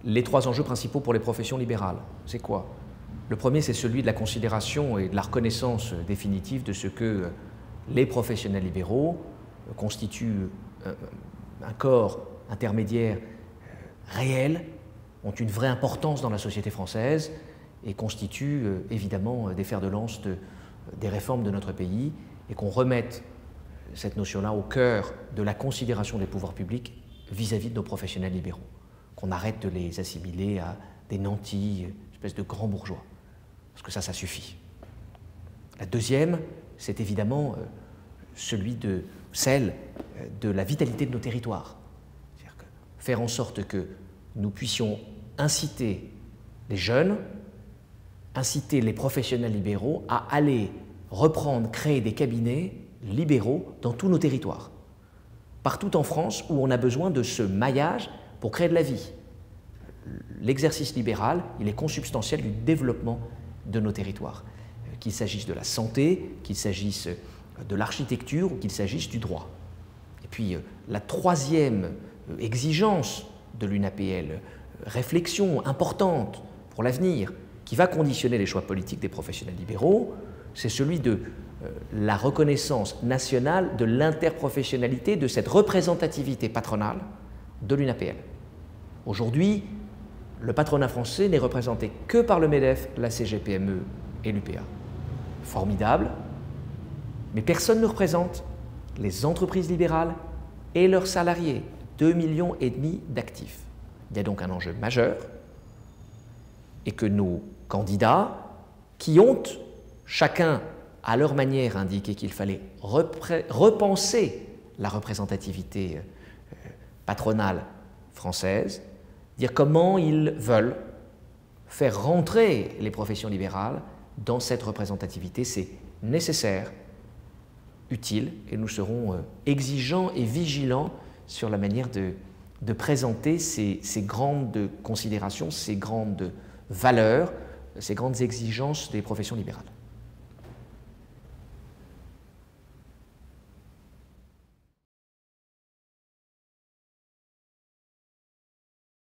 les trois enjeux principaux pour les professions libérales. C'est quoi? Le premier, c'est celui de la considération et de la reconnaissance définitive de ce que les professionnels libéraux constituent un corps intermédiaire réel, ont une vraie importance dans la société française et constituent évidemment des fers de lance des réformes de notre pays, et qu'on remette cette notion-là au cœur de la considération des pouvoirs publics vis-à-vis de nos professionnels libéraux, qu'on arrête de les assimiler à des nantis, une espèce de grands bourgeois, parce que ça suffit. La deuxième, c'est évidemment celle de la vitalité de nos territoires. C'est-à-dire faire en sorte que nous puissions inciter les jeunes, inciter les professionnels libéraux à aller reprendre, créer des cabinets libéraux dans tous nos territoires. Partout en France où on a besoin de ce maillage pour créer de la vie. L'exercice libéral, il est consubstantiel du développement de nos territoires. Qu'il s'agisse de la santé, qu'il s'agisse de l'architecture ou qu'il s'agisse du droit. Et puis la troisième exigence de l'UNAPL, réflexion importante pour l'avenir, qui va conditionner les choix politiques des professionnels libéraux, c'est celui de la reconnaissance nationale de l'interprofessionnalité, de cette représentativité patronale de l'UNAPL. Aujourd'hui, le patronat français n'est représenté que par le MEDEF, la CGPME et l'UPA. Formidable, mais personne ne représente les entreprises libérales et leurs salariés, 2,5 millions d'actifs. Il y a donc un enjeu majeur, et que nos candidats, qui ont chacun à leur manière indiqué qu'il fallait repenser la représentativité patronale française, dire comment ils veulent faire rentrer les professions libérales dans cette représentativité. C'est nécessaire, utile, et nous serons exigeants et vigilants sur la manière de présenter ces grandes considérations, ces grandes valeurs, ces grandes exigences des professions libérales.